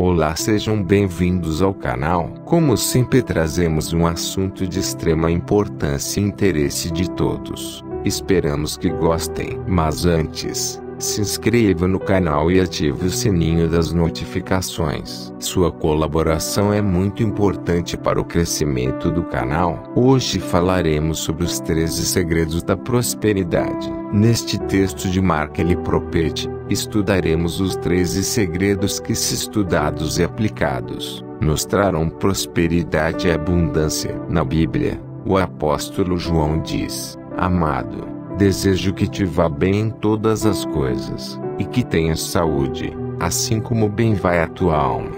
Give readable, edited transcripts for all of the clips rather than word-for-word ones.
Olá, sejam bem-vindos ao canal. Como sempre, trazemos um assunto de extrema importância e interesse de todos. Esperamos que gostem. Mas antes, se inscreva no canal e ative o sininho das notificações. Sua colaboração é muito importante para o crescimento do canal. Hoje falaremos sobre os 13 segredos da prosperidade. Neste texto de Mark L. Propet, estudaremos os 13 segredos que, se estudados e aplicados, nos trarão prosperidade e abundância. Na Bíblia, o apóstolo João diz: Amado, desejo que te vá bem em todas as coisas, e que tenhas saúde, assim como bem vai a tua alma.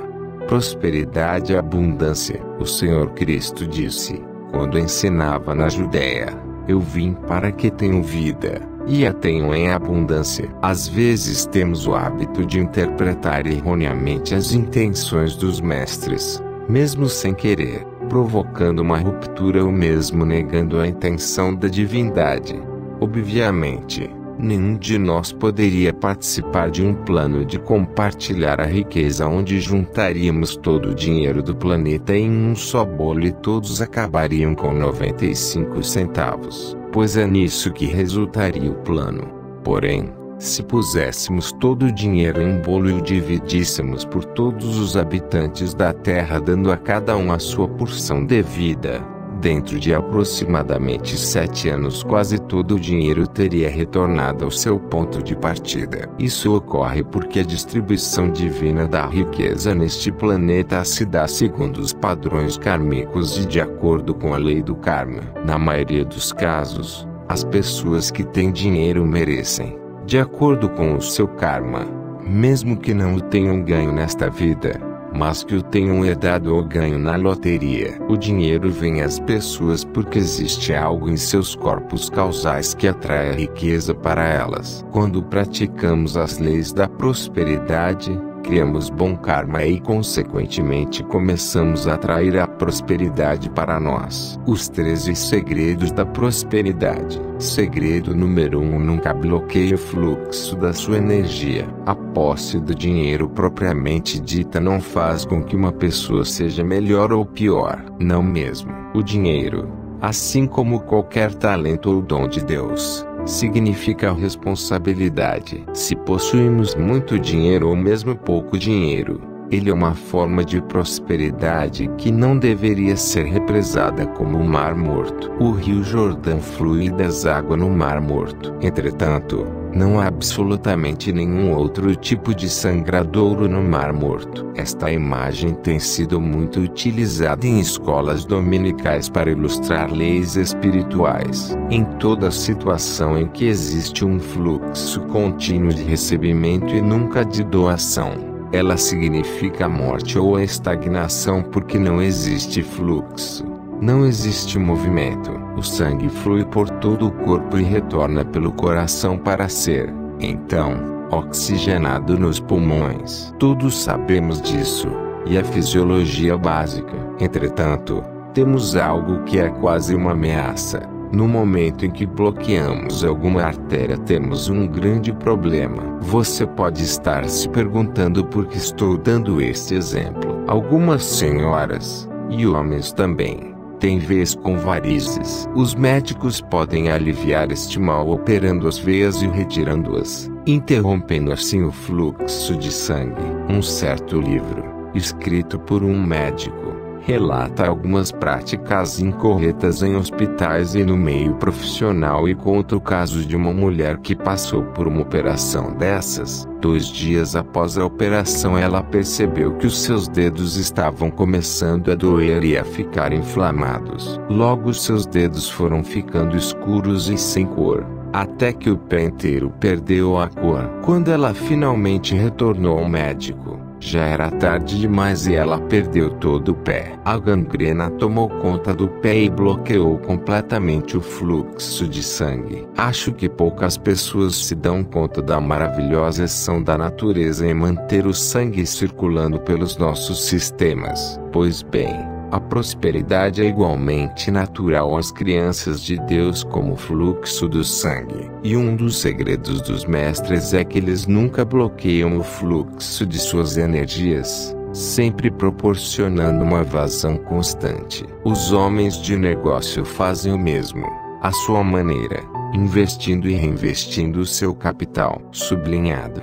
Prosperidade e abundância. O Senhor Cristo disse, quando ensinava na Judéia: Eu vim para que tenham vida, e a tenham em abundância. Às vezes temos o hábito de interpretar erroneamente as intenções dos mestres, mesmo sem querer, provocando uma ruptura ou mesmo negando a intenção da divindade. Obviamente, nenhum de nós poderia participar de um plano de compartilhar a riqueza onde juntaríamos todo o dinheiro do planeta em um só bolo e todos acabariam com 95 centavos, pois é nisso que resultaria o plano. Porém, se puséssemos todo o dinheiro em um bolo e o dividíssemos por todos os habitantes da Terra, dando a cada um a sua porção devida, dentro de aproximadamente 7 anos quase todo o dinheiro teria retornado ao seu ponto de partida. Isso ocorre porque a distribuição divina da riqueza neste planeta se dá segundo os padrões kármicos e de acordo com a lei do karma. Na maioria dos casos, as pessoas que têm dinheiro merecem, de acordo com o seu karma, mesmo que não o tenham ganho nesta vida, mas que o tenham herdado ou ganho na loteria. O dinheiro vem às pessoas porque existe algo em seus corpos causais que atrai a riqueza para elas. Quando praticamos as leis da prosperidade, criamos bom karma e consequentemente começamos a atrair a prosperidade para nós. Os 13 segredos da prosperidade. Segredo número 1: nunca bloqueie o fluxo da sua energia. A posse do dinheiro propriamente dita não faz com que uma pessoa seja melhor ou pior. Não mesmo. O dinheiro, assim como qualquer talento ou dom de Deus, significa responsabilidade. Se possuímos muito dinheiro ou mesmo pouco dinheiro, ele é uma forma de prosperidade que não deveria ser represada como o Mar Morto. O Rio Jordão flui e deságua no Mar Morto. Entretanto, não há absolutamente nenhum outro tipo de sangradouro no Mar Morto. Esta imagem tem sido muito utilizada em escolas dominicais para ilustrar leis espirituais. Em toda situação em que existe um fluxo contínuo de recebimento e nunca de doação, ela significa a morte ou a estagnação, porque não existe fluxo, não existe movimento. O sangue flui por todo o corpo e retorna pelo coração para ser, então, oxigenado nos pulmões. Todos sabemos disso, e a fisiologia básica. Entretanto, temos algo que é quase uma ameaça. No momento em que bloqueamos alguma artéria, temos um grande problema. Você pode estar se perguntando por que estou dando este exemplo. Algumas senhoras, e homens também, têm veias com varizes. Os médicos podem aliviar este mal operando as veias e retirando-as, interrompendo assim o fluxo de sangue. Um certo livro, escrito por um médico, relata algumas práticas incorretas em hospitais e no meio profissional e conta o caso de uma mulher que passou por uma operação dessas. 2 dias após a operação, ela percebeu que os seus dedos estavam começando a doer e a ficar inflamados. Logo seus dedos foram ficando escuros e sem cor, até que o pé inteiro perdeu a cor. Quando ela finalmente retornou ao médico, já era tarde demais e ela perdeu todo o pé. A gangrena tomou conta do pé e bloqueou completamente o fluxo de sangue. Acho que poucas pessoas se dão conta da maravilhosa ação da natureza em manter o sangue circulando pelos nossos sistemas. Pois bem, A prosperidade é igualmente natural às crianças de Deus como o fluxo do sangue. E um dos segredos dos mestres é que eles nunca bloqueiam o fluxo de suas energias, sempre proporcionando uma vazão constante. Os homens de negócio fazem o mesmo, à sua maneira, investindo e reinvestindo o seu capital. Sublinhado.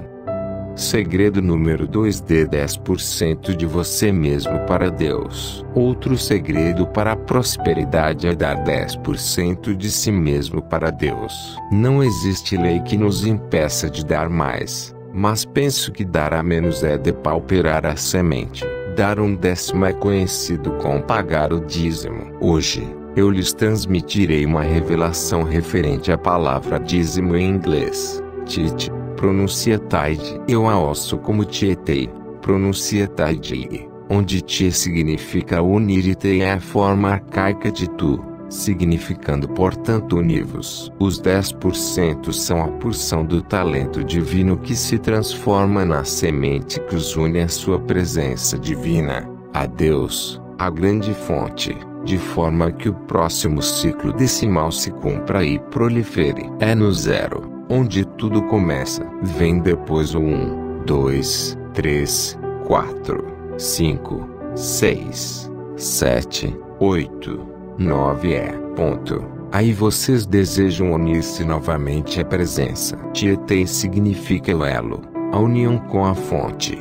Segredo número 2: dê 10% de você mesmo para Deus. Outro segredo para a prosperidade é dar 10% de si mesmo para Deus. Não existe lei que nos impeça de dar mais, mas penso que dar a menos é depauperar a semente. Dar 1/10 é conhecido como pagar o dízimo. Hoje, eu lhes transmitirei uma revelação referente à palavra dízimo em inglês. Tithe pronuncia tithe. Eu a ouço como tietei, pronuncia tithe, onde tie significa unir e te é a forma arcaica de tu, significando portanto univos. Os 10% são a porção do talento divino que se transforma na semente que os une à sua presença divina, a Deus, a grande fonte, de forma que o próximo ciclo decimal se cumpra e prolifere. É no zero onde tudo começa. Vem depois o 1, 2, 3, 4, 5, 6, 7, 8, 9 ponto. Aí vocês desejam unir-se novamente à presença. Tietei significa o elo, a união com a fonte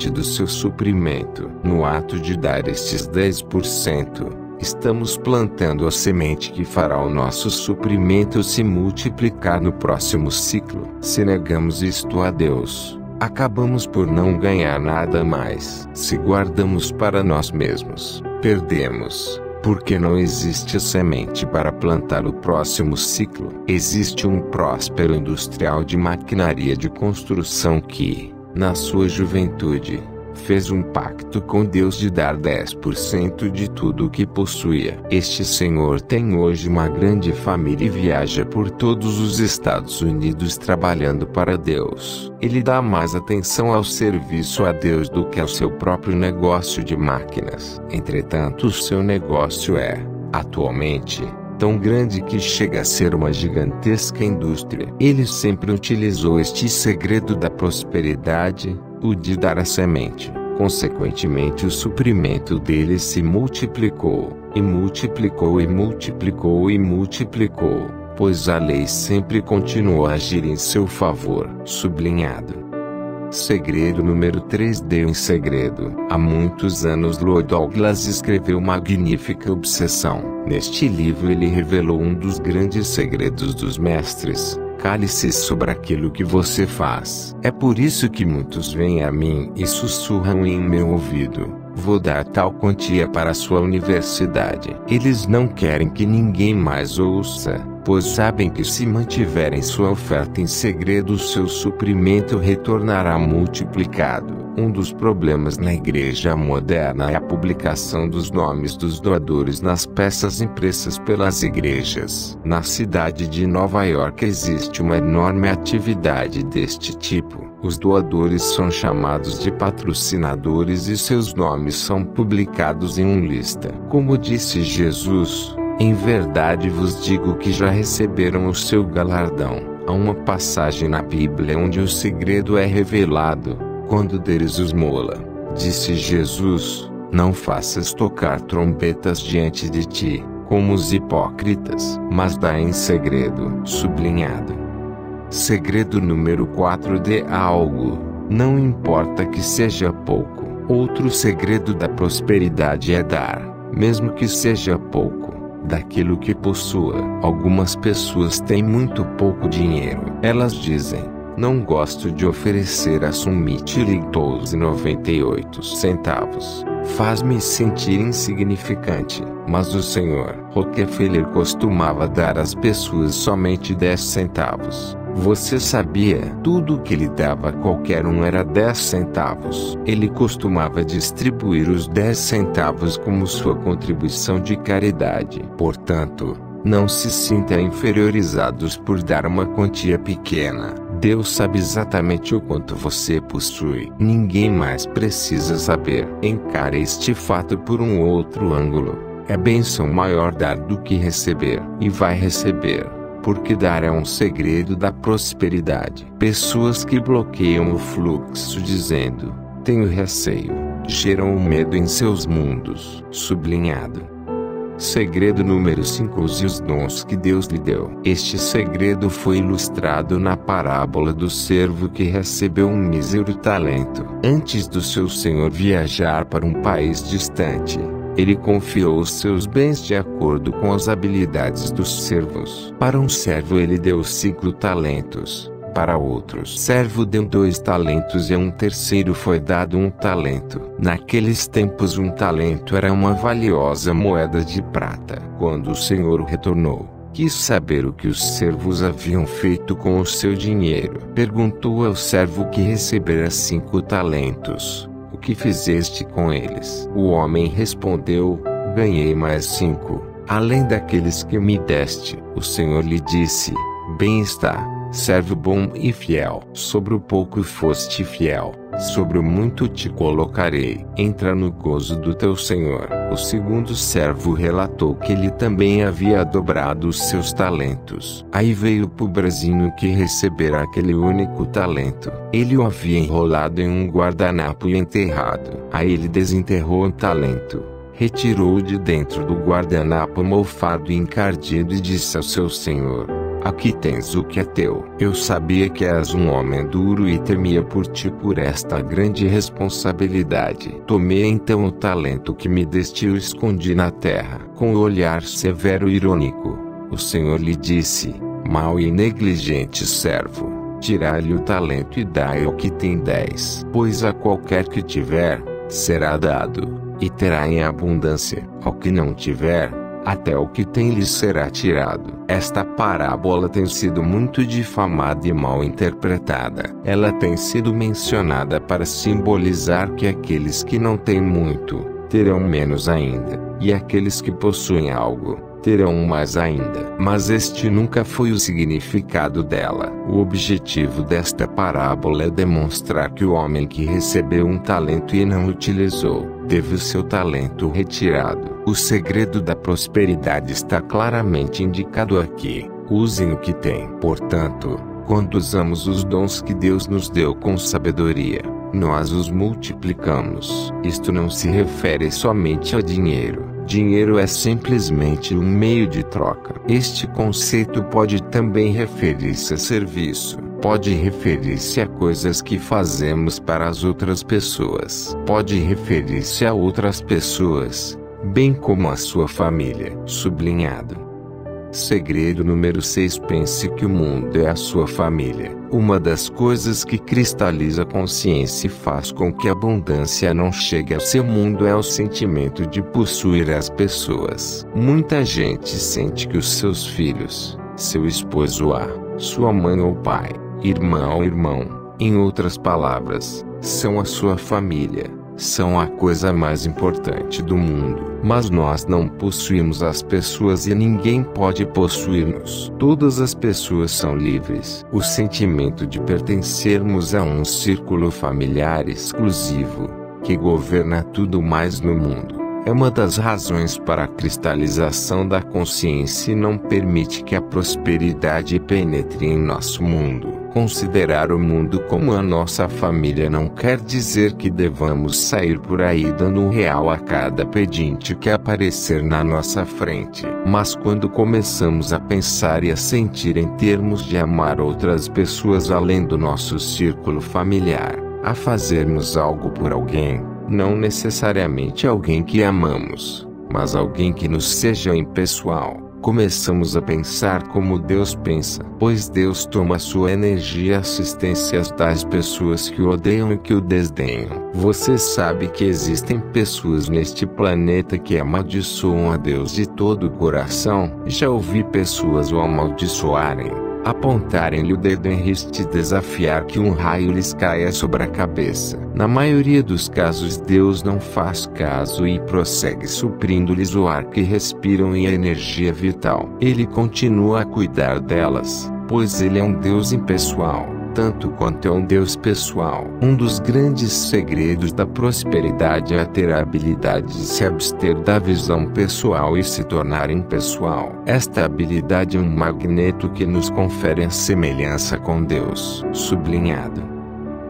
do seu suprimento. No ato de dar estes 10%, estamos plantando a semente que fará o nosso suprimento se multiplicar no próximo ciclo. Se negamos isto a Deus, acabamos por não ganhar nada mais. Se guardamos para nós mesmos, perdemos, porque não existe semente para plantar o próximo ciclo. Existe um próspero industrial de maquinaria de construção que, na sua juventude, fez um pacto com Deus de dar 10% de tudo o que possuía. Este senhor tem hoje uma grande família e viaja por todos os Estados Unidos trabalhando para Deus. Ele dá mais atenção ao serviço a Deus do que ao seu próprio negócio de máquinas. Entretanto, o seu negócio é, atualmente, tão grande que chega a ser uma gigantesca indústria. Ele sempre utilizou este segredo da prosperidade, o de dar a semente. Consequentemente, o suprimento dele se multiplicou, e multiplicou, e multiplicou, e multiplicou, pois a lei sempre continuou a agir em seu favor. Sublinhado. Segredo número 3: dê em segredo. Há muitos anos Lord Douglas escreveu Magnífica Obsessão. Neste livro ele revelou um dos grandes segredos dos mestres: cale-se sobre aquilo que você faz. É por isso que muitos vêm a mim e sussurram em meu ouvido: vou dar tal quantia para a sua universidade. Eles não querem que ninguém mais ouça, pois sabem que se mantiverem sua oferta em segredo, seu suprimento retornará multiplicado. Um dos problemas na igreja moderna é a publicação dos nomes dos doadores nas peças impressas pelas igrejas. Na cidade de Nova York existe uma enorme atividade deste tipo. Os doadores são chamados de patrocinadores e seus nomes são publicados em uma lista. Como disse Jesus: em verdade vos digo que já receberam o seu galardão. Há uma passagem na Bíblia onde o segredo é revelado: quando deres esmola, disse Jesus, não faças tocar trombetas diante de ti, como os hipócritas, mas dá em segredo. Sublinhado. Segredo número 4: dê algo, não importa que seja pouco. Outro segredo da prosperidade é dar, mesmo que seja pouco, daquilo que possua. Algumas pessoas têm muito pouco dinheiro. Elas dizem: não gosto de oferecer a Summit Litouse 98 centavos. Faz-me sentir insignificante. Mas o Sr. Rockefeller costumava dar às pessoas somente 10 centavos. Você sabia? Tudo o que ele dava a qualquer um era 10 centavos. Ele costumava distribuir os 10 centavos como sua contribuição de caridade. Portanto, não se sinta inferiorizados por dar uma quantia pequena. Deus sabe exatamente o quanto você possui. Ninguém mais precisa saber. Encare este fato por um outro ângulo. É bênção maior dar do que receber. E vai receber, porque dar é um segredo da prosperidade. Pessoas que bloqueiam o fluxo dizendo: tenho receio, geram o medo em seus mundos. Sublinhado. Segredo número 5: use os dons que Deus lhe deu. Este segredo foi ilustrado na parábola do servo que recebeu um mísero talento. Antes do seu senhor viajar para um país distante, ele confiou os seus bens de acordo com as habilidades dos servos. Para um servo ele deu 5 talentos. Para outro servo deu 2 talentos e a um terceiro foi dado 1 talento. Naqueles tempos 1 talento era uma valiosa moeda de prata. Quando o senhor retornou, quis saber o que os servos haviam feito com o seu dinheiro. Perguntou ao servo que recebera 5 talentos: o que fizeste com eles? O homem respondeu: ganhei mais 5, além daqueles que me deste. O senhor lhe disse: bem está, servo bom e fiel. Sobre o pouco foste fiel, sobre o muito te colocarei. Entra no gozo do teu senhor. O segundo servo relatou que ele também havia dobrado os seus talentos. Aí veio o pobrazinho que recebera aquele único talento. Ele o havia enrolado em um guardanapo e enterrado. Aí ele desenterrou o talento, retirou-o de dentro do guardanapo mofado e encardido e disse ao seu senhor: aqui tens o que é teu. Eu sabia que és um homem duro e temia por ti por esta grande responsabilidade. Tomei então o talento que me deste e o escondi na terra. Com o olhar severo e irônico, o Senhor lhe disse: mau e negligente servo, tirai-lhe o talento e dai ao que tem 10. Pois a qualquer que tiver, será dado, e terá em abundância. Ao que não tiver, até o que tem lhe será tirado. Esta parábola tem sido muito difamada e mal interpretada. Ela tem sido mencionada para simbolizar que aqueles que não têm muito, terão menos ainda, e aqueles que possuem algo, terão mais ainda. Mas este nunca foi o significado dela. O objetivo desta parábola é demonstrar que o homem que recebeu um talento e não utilizou, teve o seu talento retirado. O segredo da prosperidade está claramente indicado aqui. Usem o que têm. Portanto, quando usamos os dons que Deus nos deu com sabedoria, nós os multiplicamos. Isto não se refere somente a dinheiro. Dinheiro é simplesmente um meio de troca. Este conceito pode também referir-se a serviço. Pode referir-se a coisas que fazemos para as outras pessoas. Pode referir-se a outras pessoas, bem como a sua família. Sublinhado. Segredo número 6: pense que o mundo é a sua família. Uma das coisas que cristaliza a consciência e faz com que a abundância não chegue ao seu mundo é o sentimento de possuir as pessoas. Muita gente sente que os seus filhos, seu esposo sua mãe ou pai, irmã ou irmão, em outras palavras, são a sua família, são a coisa mais importante do mundo. Mas nós não possuímos as pessoas e ninguém pode possuir-nos. Todas as pessoas são livres. O sentimento de pertencermos a um círculo familiar exclusivo, que governa tudo mais no mundo, é uma das razões para a cristalização da consciência e não permite que a prosperidade penetre em nosso mundo. Considerar o mundo como a nossa família não quer dizer que devamos sair por aí dando R$1 a cada pedinte que aparecer na nossa frente. Mas quando começamos a pensar e a sentir em termos de amar outras pessoas além do nosso círculo familiar, a fazermos algo por alguém, não necessariamente alguém que amamos, mas alguém que nos seja impessoal, começamos a pensar como Deus pensa, pois Deus toma sua energia e assistência das pessoas que o odeiam e que o desdenham. Você sabe que existem pessoas neste planeta que amaldiçoam a Deus de todo o coração? Já ouvi pessoas o amaldiçoarem, apontarem-lhe o dedo em risco e desafiar que um raio lhes caia sobre a cabeça. Na maioria dos casos Deus não faz caso e prossegue suprindo-lhes o ar que respiram e a energia vital. Ele continua a cuidar delas, pois ele é um Deus impessoal, tanto quanto é um Deus pessoal. Um dos grandes segredos da prosperidade é ter a habilidade de se abster da visão pessoal e se tornar impessoal. Esta habilidade é um magneto que nos confere a semelhança com Deus. Sublinhado.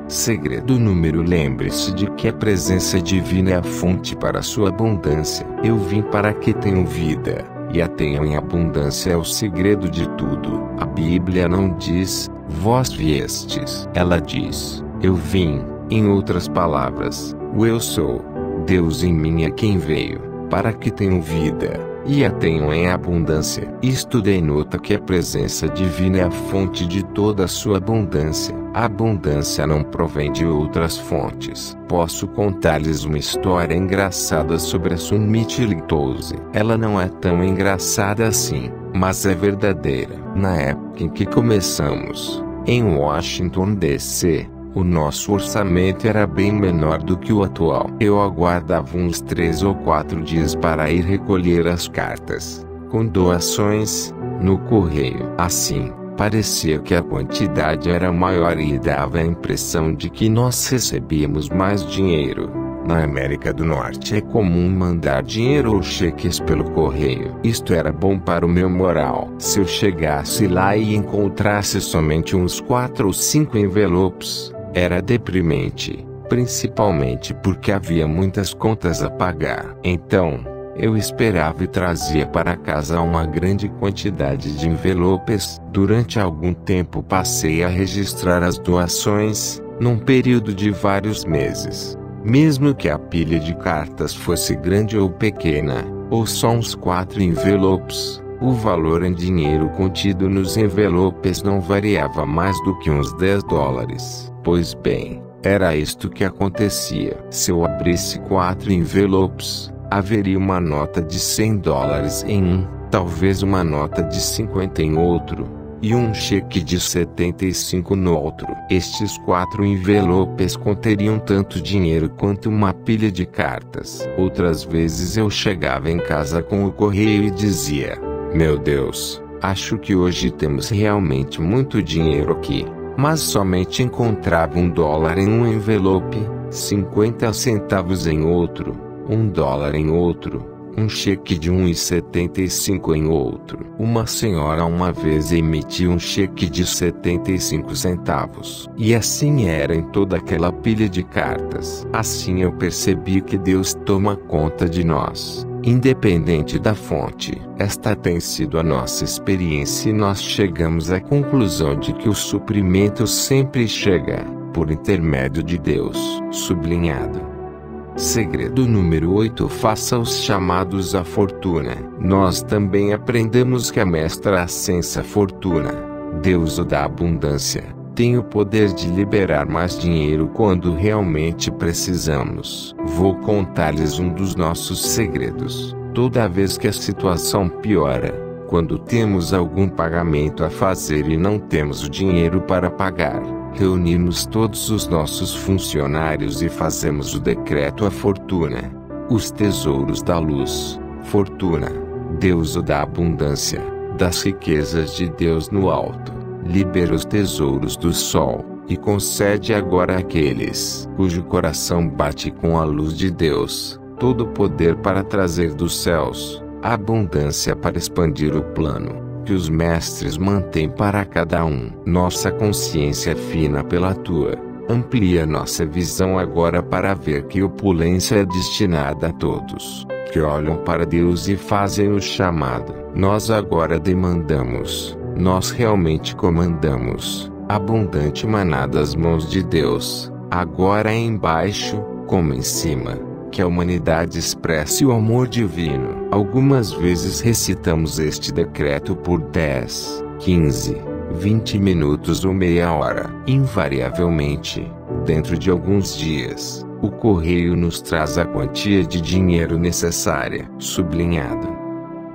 Segredo número: lembre-se de que a presença divina é a fonte para a sua abundância. Eu vim para que tenham vida, e a tenham em abundância. É o segredo de tudo. A Bíblia não diz, vós viestes. Ela diz, eu vim. Em outras palavras, o eu sou, Deus em mim é quem veio, para que tenham vida, e a tenham em abundância. Isto denota que a presença divina é a fonte de toda a sua abundância. A abundância não provém de outras fontes. Posso contar-lhes uma história engraçada sobre a Summit Litose. Ela não é tão engraçada assim, mas é verdadeira. Na época em que começamos, em Washington DC, o nosso orçamento era bem menor do que o atual. Eu aguardava uns 3 ou 4 dias para ir recolher as cartas, com doações, no correio. Assim, parecia que a quantidade era maior e dava a impressão de que nós recebíamos mais dinheiro. Na América do Norte é comum mandar dinheiro ou cheques pelo correio. Isto era bom para o meu moral. Se eu chegasse lá e encontrasse somente uns 4 ou 5 envelopes, era deprimente, principalmente porque havia muitas contas a pagar. Então, eu esperava e trazia para casa uma grande quantidade de envelopes. Durante algum tempo passei a registrar as doações, num período de vários meses. Mesmo que a pilha de cartas fosse grande ou pequena, ou só uns 4 envelopes, o valor em dinheiro contido nos envelopes não variava mais do que uns $10. Pois bem, era isto que acontecia. Se eu abrisse 4 envelopes, haveria uma nota de $100 em um, talvez uma nota de 50 em outro, e um cheque de 75 no outro. Estes 4 envelopes conteriam tanto dinheiro quanto uma pilha de cartas. Outras vezes eu chegava em casa com o correio e dizia, meu Deus, acho que hoje temos realmente muito dinheiro aqui. Mas somente encontrava $1 em um envelope, 50 centavos em outro, $1 em outro, um cheque de 1,75 em outro. Uma senhora uma vez emitiu um cheque de 75 centavos. E assim era em toda aquela pilha de cartas. Assim eu percebi que Deus toma conta de nós, independente da fonte. Esta tem sido a nossa experiência e nós chegamos à conclusão de que o suprimento sempre chega, por intermédio de Deus. Sublinhado. Segredo número 8: faça os chamados à fortuna. Nós também aprendemos que a mestra ascensa fortuna, Deus o da abundância, tem o poder de liberar mais dinheiro quando realmente precisamos. Vou contar-lhes um dos nossos segredos. Toda vez que a situação piora, quando temos algum pagamento a fazer e não temos o dinheiro para pagar, reunimos todos os nossos funcionários e fazemos o decreto à fortuna. Os tesouros da luz, fortuna, Deus o da abundância, das riquezas de Deus no alto, libera os tesouros do sol, e concede agora àqueles cujo coração bate com a luz de Deus, todo o poder para trazer dos céus, a abundância para expandir o plano que os mestres mantêm para cada um. Nossa consciência fina pela tua, amplia nossa visão agora para ver que opulência é destinada a todos que olham para Deus e fazem o chamado. Nós agora demandamos, nós realmente comandamos, abundante maná das mãos de Deus, agora embaixo, como em cima, que a humanidade expresse o amor divino. Algumas vezes recitamos este decreto por 10, 15, 20 minutos ou meia hora. Invariavelmente, dentro de alguns dias, o correio nos traz a quantia de dinheiro necessária. Sublinhado.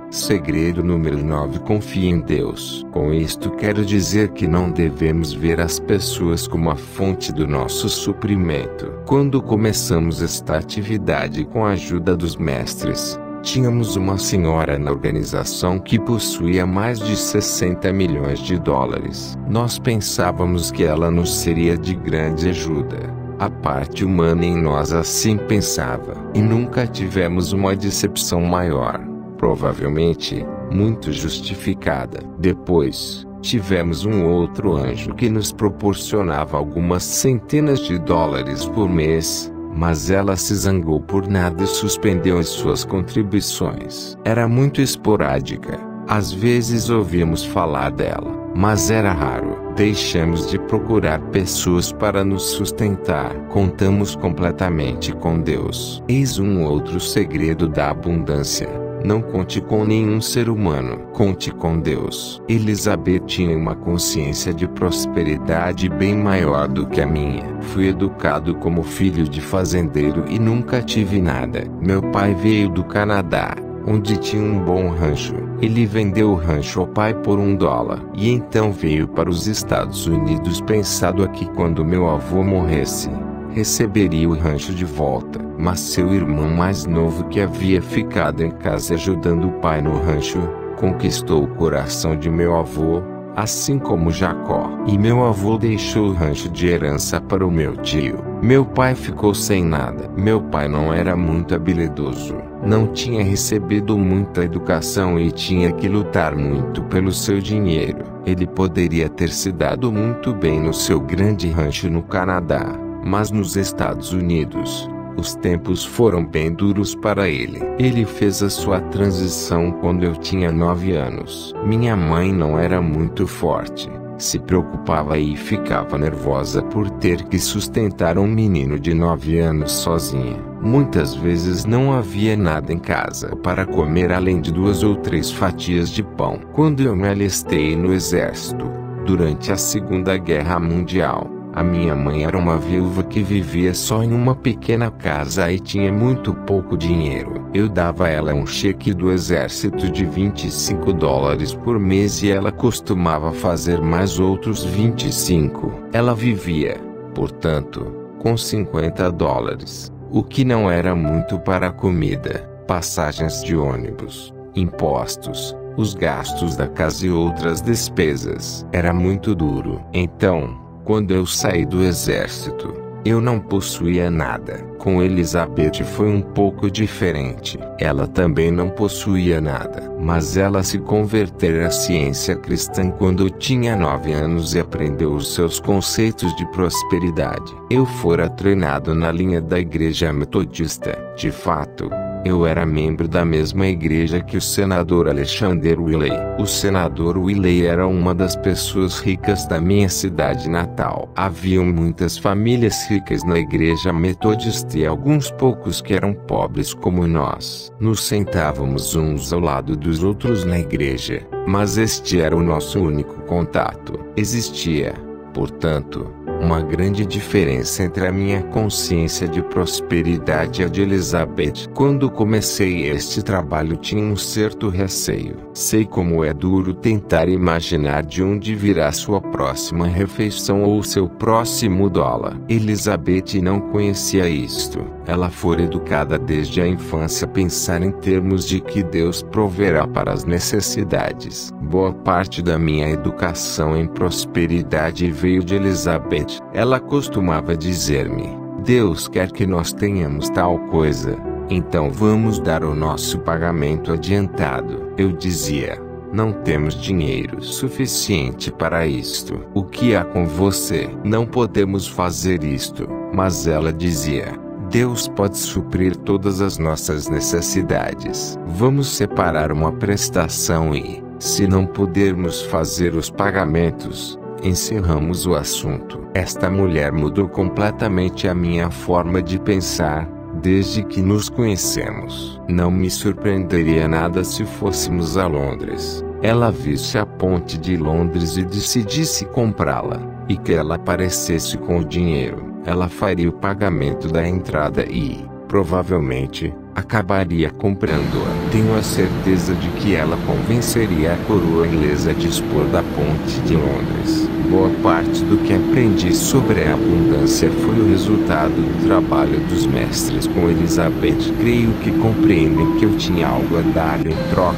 Segredo número 9: confie em Deus. Com isto quero dizer que não devemos ver as pessoas como a fonte do nosso suprimento. Quando começamos esta atividade com a ajuda dos mestres, tínhamos uma senhora na organização que possuía mais de $60 milhões. Nós pensávamos que ela nos seria de grande ajuda. A parte humana em nós assim pensava. E nunca tivemos uma decepção maior. Provavelmente, muito justificada. Depois, Tivemos um outro anjo que nos proporcionava algumas centenas de dólares por mês, mas ela se zangou por nada e suspendeu as suas contribuições. Era muito esporádica. Às vezes ouvíamos falar dela, mas era raro. Deixamos de procurar pessoas para nos sustentar. Contamos completamente com Deus. Eis um outro segredo da abundância. Não conte com nenhum ser humano. Conte com Deus. Elizabeth tinha uma consciência de prosperidade bem maior do que a minha. Fui educado como filho de fazendeiro e nunca tive nada. Meu pai veio do Canadá, onde tinha um bom rancho. Ele vendeu o rancho ao pai por $1 e então veio para os Estados Unidos pensando que quando meu avô morresse, receberia o rancho de volta. Mas seu irmão mais novo, que havia ficado em casa ajudando o pai no rancho, conquistou o coração de meu avô, assim como Jacó. E meu avô deixou o rancho de herança para o meu tio. Meu pai ficou sem nada. Meu pai não era muito habilidoso, não tinha recebido muita educação e tinha que lutar muito pelo seu dinheiro. Ele poderia ter se dado muito bem no seu grande rancho no Canadá, mas nos Estados Unidos, os tempos foram bem duros para ele. Ele fez a sua transição quando eu tinha 9 anos. Minha mãe não era muito forte, se preocupava e ficava nervosa por ter que sustentar um menino de 9 anos sozinha. Muitas vezes não havia nada em casa para comer além de 2 ou 3 fatias de pão. Quando eu me alistei no exército, durante a Segunda Guerra Mundial, a minha mãe era uma viúva que vivia só em uma pequena casa e tinha muito pouco dinheiro. Eu dava a ela um cheque do exército de $25 por mês e ela costumava fazer mais outros 25. Ela vivia, portanto, com $50, o que não era muito para comida, passagens de ônibus, impostos, os gastos da casa e outras despesas. Era muito duro. Então, quando eu saí do exército, eu não possuía nada. Com Elizabeth foi um pouco diferente. Ela também não possuía nada, mas ela se converteu à ciência cristã quando tinha 9 anos e aprendeu os seus conceitos de prosperidade. Eu fora treinado na linha da igreja metodista. De fato, eu era membro da mesma igreja que o senador Alexander Wiley. O senador Wiley era uma das pessoas ricas da minha cidade natal. Haviam muitas famílias ricas na igreja metodista e alguns poucos que eram pobres como nós. Nos sentávamos uns ao lado dos outros na igreja, mas este era o nosso único contato. Existia, portanto, uma grande diferença entre a minha consciência de prosperidade e a de Elizabeth. Quando comecei este trabalho tinha um certo receio. Sei como é duro tentar imaginar de onde virá sua próxima refeição ou seu próximo $. Elizabeth não conhecia isto. Ela fora educada desde a infância a pensar em termos de que Deus proverá para as necessidades. Boa parte da minha educação em prosperidade veio de Elizabeth. Ela costumava dizer-me: Deus quer que nós tenhamos tal coisa, então vamos dar o nosso pagamento adiantado. Eu dizia: não temos dinheiro suficiente para isto. O que há com você? Não podemos fazer isto. Mas ela dizia: Deus pode suprir todas as nossas necessidades. Vamos separar uma prestação e, se não pudermos fazer os pagamentos, encerramos o assunto. Esta mulher mudou completamente a minha forma de pensar, desde que nos conhecemos. Não me surpreenderia nada se fôssemos a Londres. Ela visse a ponte de Londres e decidisse comprá-la, e que ela aparecesse com o dinheiro. Ela faria o pagamento da entrada e, provavelmente, acabaria comprando-a. Tenho a certeza de que ela convenceria a coroa inglesa a dispor da ponte de Londres. Boa parte do que aprendi sobre a abundância foi o resultado do trabalho dos mestres com Elizabeth. Creio que compreendem que eu tinha algo a dar em troca.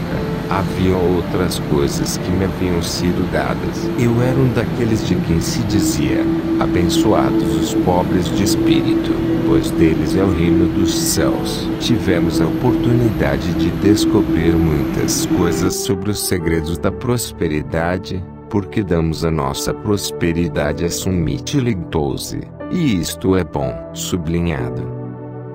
Havia outras coisas que me haviam sido dadas. Eu era um daqueles de quem se dizia: abençoados os pobres de espírito, pois deles é o reino dos céus. Tivemos a oportunidade de descobrir muitas coisas sobre os segredos da prosperidade, porque damos a nossa prosperidade a Summit Lighthouse, e isto é bom. Sublinhado.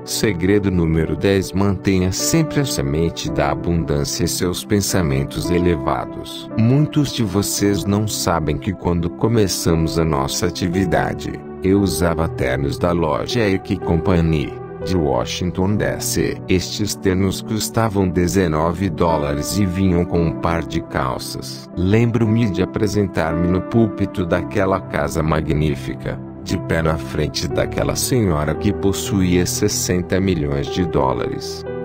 Segredo número 10. Mantenha sempre a semente da abundância em seus pensamentos elevados. Muitos de vocês não sabem que quando começamos a nossa atividade, eu usava ternos da loja Eque Company, de Washington DC. Estes ternos custavam $19 e vinham com um par de calças. Lembro-me de apresentar-me no púlpito daquela casa magnífica, de pé na frente daquela senhora que possuía $60 milhões,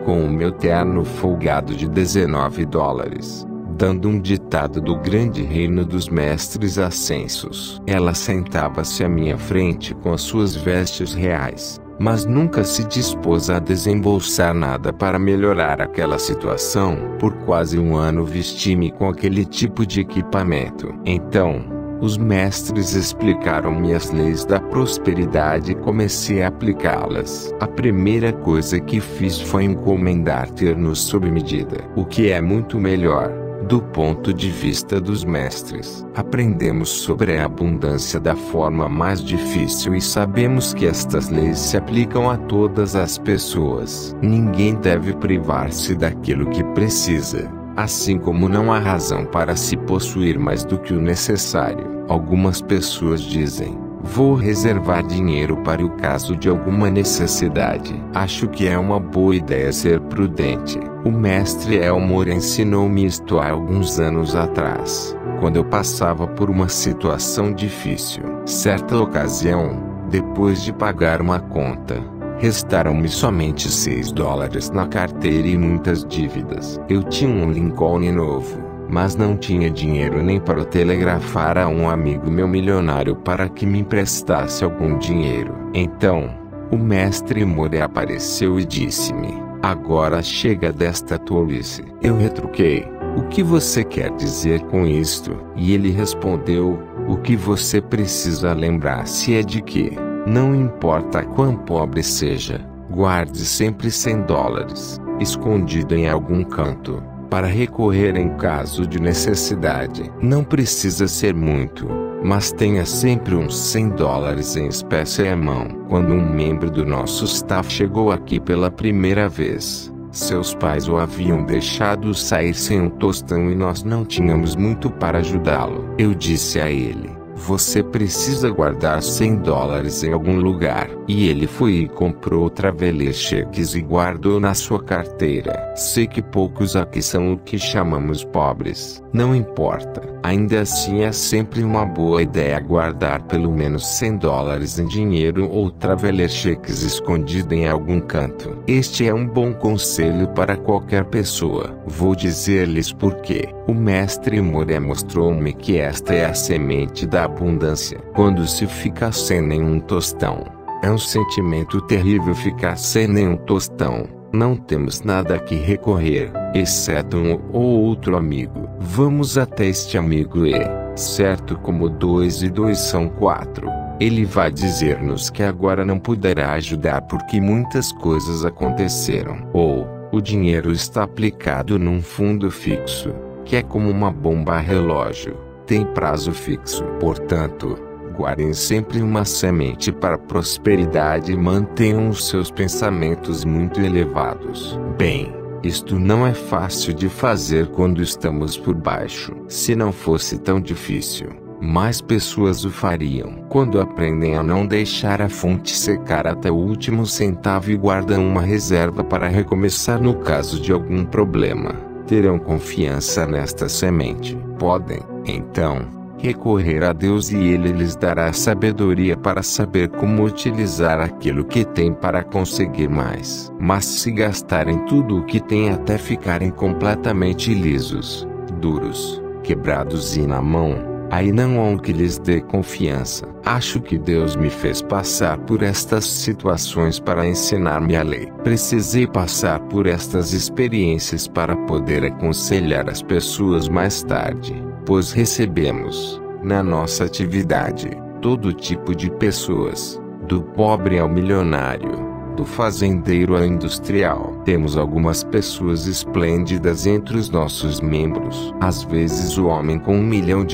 com o meu terno folgado de $19, dando um ditado do grande reino dos mestres ascensos. Ela sentava-se à minha frente com as suas vestes reais, mas nunca se dispôs a desembolsar nada para melhorar aquela situação. Por quase um ano vesti-me com aquele tipo de equipamento. Então, os mestres explicaram-me as leis da prosperidade e comecei a aplicá-las. A primeira coisa que fiz foi encomendar ternos sob medida, o que é muito melhor, do ponto de vista dos mestres. Aprendemos sobre a abundância da forma mais difícil e sabemos que estas leis se aplicam a todas as pessoas. Ninguém deve privar-se daquilo que precisa. Assim como não há razão para se possuir mais do que o necessário. Algumas pessoas dizem: vou reservar dinheiro para o caso de alguma necessidade. Acho que é uma boa ideia ser prudente. O mestre Elmore ensinou-me isto há alguns anos atrás, quando eu passava por uma situação difícil. Certa ocasião, depois de pagar uma conta, restaram-me somente $6 na carteira e muitas dívidas. Eu tinha um Lincoln novo, mas não tinha dinheiro nem para telegrafar a um amigo meu milionário para que me emprestasse algum dinheiro. Então, o mestre Moore apareceu e disse-me: agora chega desta tolice. Eu retruquei: o que você quer dizer com isto? E ele respondeu: o que você precisa lembrar-se é de que, não importa quão pobre seja, guarde sempre $100, escondido em algum canto, para recorrer em caso de necessidade. Não precisa ser muito, mas tenha sempre uns $100 em espécie à mão. Quando um membro do nosso staff chegou aqui pela primeira vez, seus pais o haviam deixado sair sem um tostão e nós não tínhamos muito para ajudá-lo. Eu disse a ele: você precisa guardar $100 em algum lugar. E ele foi e comprou traveler cheques e guardou na sua carteira. Sei que poucos aqui são o que chamamos pobres. Não importa. Ainda assim é sempre uma boa ideia guardar pelo menos $100 em dinheiro ou traveler cheques escondido em algum canto. Este é um bom conselho para qualquer pessoa. Vou dizer-lhes por quê. O mestre Moore mostrou-me que esta é a semente da abundância. Quando se fica sem nenhum tostão, é um sentimento terrível ficar sem nenhum tostão. Não temos nada a que recorrer, exceto um ou outro amigo. Vamos até este amigo e, certo como 2 e 2 são 4, ele vai dizer-nos que agora não poderá ajudar porque muitas coisas aconteceram. Ou, o dinheiro está aplicado num fundo fixo, que é como uma bomba relógio, tem prazo fixo. Portanto, guardem sempre uma semente para a prosperidade e mantenham os seus pensamentos muito elevados. Bem, isto não é fácil de fazer quando estamos por baixo. Se não fosse tão difícil, mais pessoas o fariam. Quando aprendem a não deixar a fonte secar até o último centavo e guardam uma reserva para recomeçar no caso de algum problema, terão confiança nesta semente. Podem, então, recorrer a Deus e Ele lhes dará sabedoria para saber como utilizar aquilo que tem para conseguir mais. Mas se gastarem tudo o que têm até ficarem completamente lisos, duros, quebrados e na mão, aí não há um que lhes dê confiança. Acho que Deus me fez passar por estas situações para ensinar-me a lei. Precisei passar por estas experiências para poder aconselhar as pessoas mais tarde, pois recebemos, na nossa atividade, todo tipo de pessoas, do pobre ao milionário, Do fazendeiro ao industrial, temos algumas pessoas esplêndidas entre os nossos membros. Às vezes o homem com $1 milhão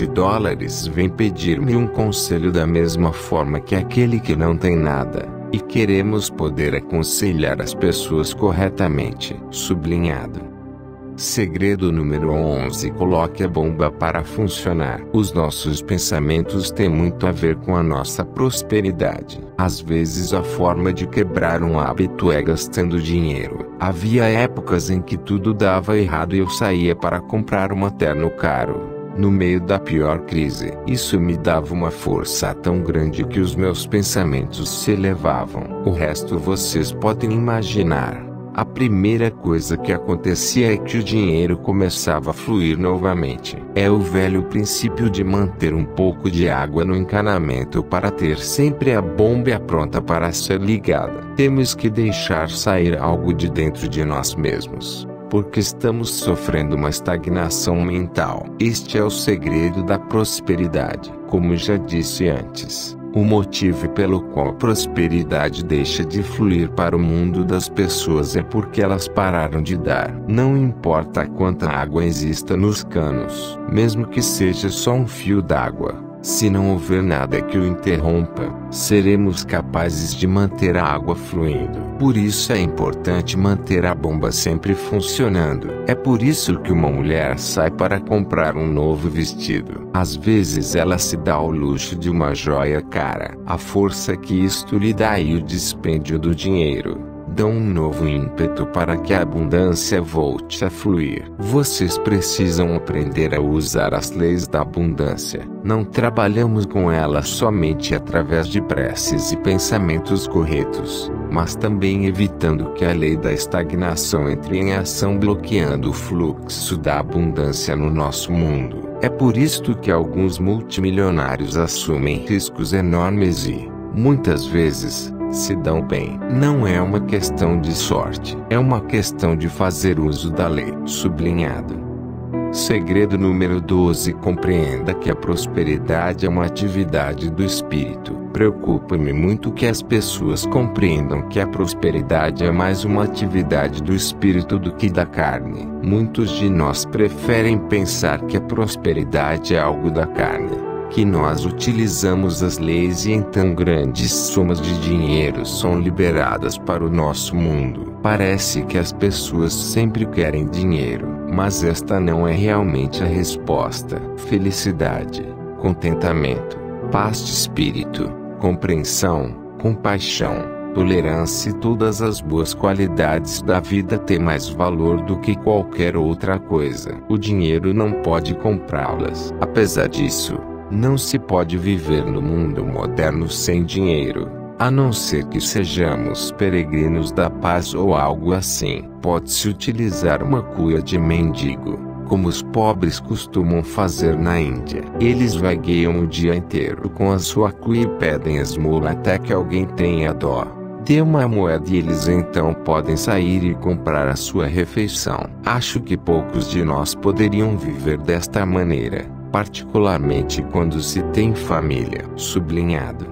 vem pedir-me um conselho da mesma forma que aquele que não tem nada, e queremos poder aconselhar as pessoas corretamente. Sublinhado. Segredo número 11. Coloque a bomba para funcionar. Os nossos pensamentos têm muito a ver com a nossa prosperidade. Às vezes a forma de quebrar um hábito é gastando dinheiro. Havia épocas em que tudo dava errado e eu saía para comprar um terno caro. No meio da pior crise, isso me dava uma força tão grande que os meus pensamentos se elevavam. O resto vocês podem imaginar. A primeira coisa que acontecia é que o dinheiro começava a fluir novamente. É o velho princípio de manter um pouco de água no encanamento para ter sempre a bomba pronta para ser ligada. Temos que deixar sair algo de dentro de nós mesmos, porque estamos sofrendo uma estagnação mental. Este é o segredo da prosperidade. Como já disse antes, o motivo pelo qual a prosperidade deixa de fluir para o mundo das pessoas é porque elas pararam de dar. Não importa quanta água exista nos canos, mesmo que seja só um fio d'água, se não houver nada que o interrompa, seremos capazes de manter a água fluindo. Por isso é importante manter a bomba sempre funcionando. É por isso que uma mulher sai para comprar um novo vestido. Às vezes ela se dá ao luxo de uma joia cara. A força que isto lhe dá e o dispêndio do dinheiro dão um novo ímpeto para que a abundância volte a fluir. Vocês precisam aprender a usar as leis da abundância. Não trabalhamos com elas somente através de preces e pensamentos corretos, mas também evitando que a lei da estagnação entre em ação, bloqueando o fluxo da abundância no nosso mundo. É por isto que alguns multimilionários assumem riscos enormes e, muitas vezes, se dão bem. Não é uma questão de sorte, é uma questão de fazer uso da lei. Sublinhado. Segredo número 12. Compreenda que a prosperidade é uma atividade do espírito. Preocupa-me muito que as pessoas compreendam que a prosperidade é mais uma atividade do espírito do que da carne. Muitos de nós preferem pensar que a prosperidade é algo da carne, que nós utilizamos as leis e então grandes somas de dinheiro são liberadas para o nosso mundo. Parece que as pessoas sempre querem dinheiro, mas esta não é realmente a resposta. Felicidade, contentamento, paz de espírito, compreensão, compaixão, tolerância e todas as boas qualidades da vida têm mais valor do que qualquer outra coisa. O dinheiro não pode comprá-las. Apesar disso, não se pode viver no mundo moderno sem dinheiro, a não ser que sejamos peregrinos da paz ou algo assim. Pode-se utilizar uma cuia de mendigo, como os pobres costumam fazer na Índia. Eles vagueiam o dia inteiro com a sua cuia e pedem esmola até que alguém tenha dó, dê uma moeda e eles então podem sair e comprar a sua refeição. Acho que poucos de nós poderiam viver desta maneira, particularmente quando se tem família. Sublinhado.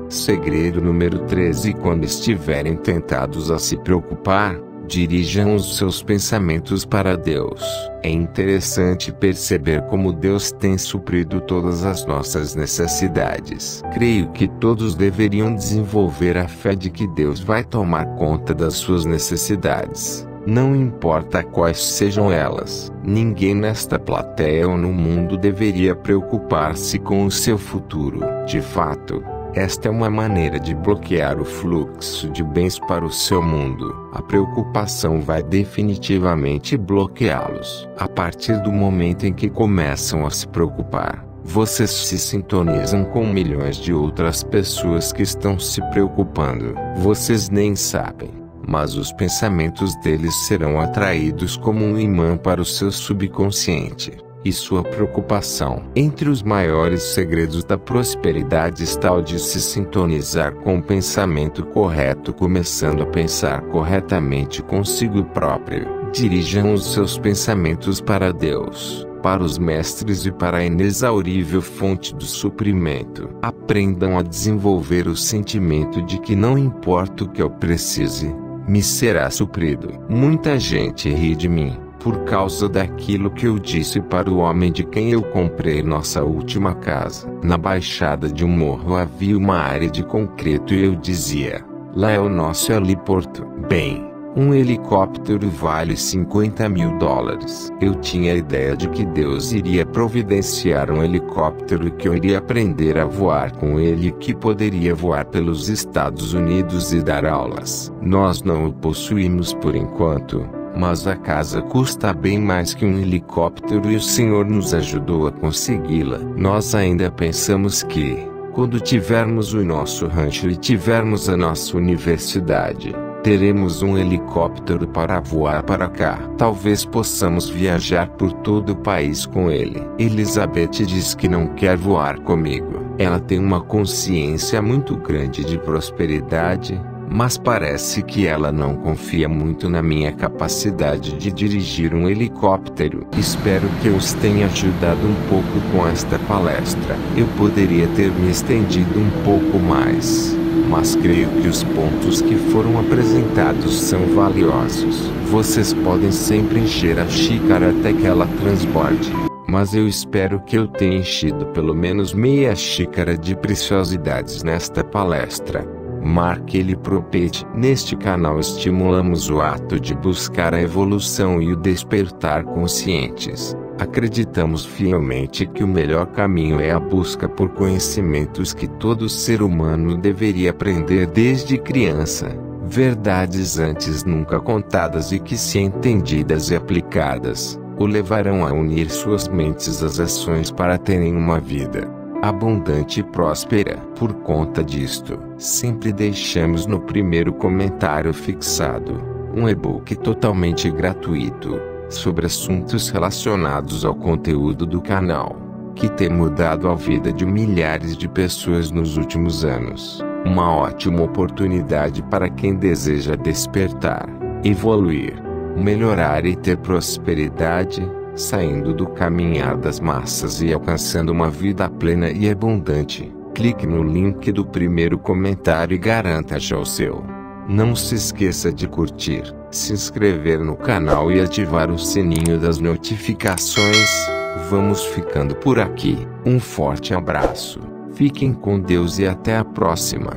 Segredo número 13. Quando estiverem tentados a se preocupar, dirijam os seus pensamentos para Deus. É interessante perceber como Deus tem suprido todas as nossas necessidades. Creio que todos deveriam desenvolver a fé de que Deus vai tomar conta das suas necessidades, não importa quais sejam elas. Ninguém nesta plateia ou no mundo deveria preocupar-se com o seu futuro. De fato, esta é uma maneira de bloquear o fluxo de bens para o seu mundo. A preocupação vai definitivamente bloqueá-los. A partir do momento em que começam a se preocupar, vocês se sintonizam com milhões de outras pessoas que estão se preocupando. Vocês nem sabem, mas os pensamentos deles serão atraídos como um imã para o seu subconsciente e sua preocupação. Entre os maiores segredos da prosperidade está o de se sintonizar com o pensamento correto, começando a pensar corretamente consigo próprio. Dirijam os seus pensamentos para Deus. para os mestres e para a inexaurível fonte do suprimento. Aprendam a desenvolver o sentimento de que não importa o que eu precise, me será suprido. Muita gente ri de mim, por causa daquilo que eu disse para o homem de quem eu comprei nossa última casa. Na baixada de um morro havia uma área de concreto e eu dizia: lá é o nosso heliporto. Bem, um helicóptero vale $50.000. Eu tinha a ideia de que Deus iria providenciar um helicóptero e que eu iria aprender a voar com ele e que poderia voar pelos Estados Unidos e dar aulas. Nós não o possuímos por enquanto, mas a casa custa bem mais que um helicóptero e o Senhor nos ajudou a consegui-la. Nós ainda pensamos que, quando tivermos o nosso rancho e tivermos a nossa universidade, teremos um helicóptero para voar para cá. Talvez possamos viajar por todo o país com ele. Elizabeth diz que não quer voar comigo. Ela tem uma consciência muito grande de prosperidade, mas parece que ela não confia muito na minha capacidade de dirigir um helicóptero. Espero que eu os tenha ajudado um pouco com esta palestra. Eu poderia ter me estendido um pouco mais, mas creio que os pontos que foram apresentados são valiosos. Vocês podem sempre encher a xícara até que ela transborde, mas eu espero que eu tenha enchido pelo menos meia xícara de preciosidades nesta palestra. Mark L. Propet. Neste canal estimulamos o ato de buscar a evolução e o despertar conscientes. Acreditamos fielmente que o melhor caminho é a busca por conhecimentos que todo ser humano deveria aprender desde criança, verdades antes nunca contadas e que, se entendidas e aplicadas, o levarão a unir suas mentes às ações para terem uma vida abundante e próspera. Por conta disto, sempre deixamos no primeiro comentário fixado um e-book totalmente gratuito sobre assuntos relacionados ao conteúdo do canal, que tem mudado a vida de milhares de pessoas nos últimos anos. Uma ótima oportunidade para quem deseja despertar, evoluir, melhorar e ter prosperidade, saindo do caminhar das massas e alcançando uma vida plena e abundante. Clique no link do primeiro comentário e garanta já o seu. Não se esqueça de curtir, se inscrever no canal e ativar o sininho das notificações. Vamos ficando por aqui. Um forte abraço, fiquem com Deus e até a próxima.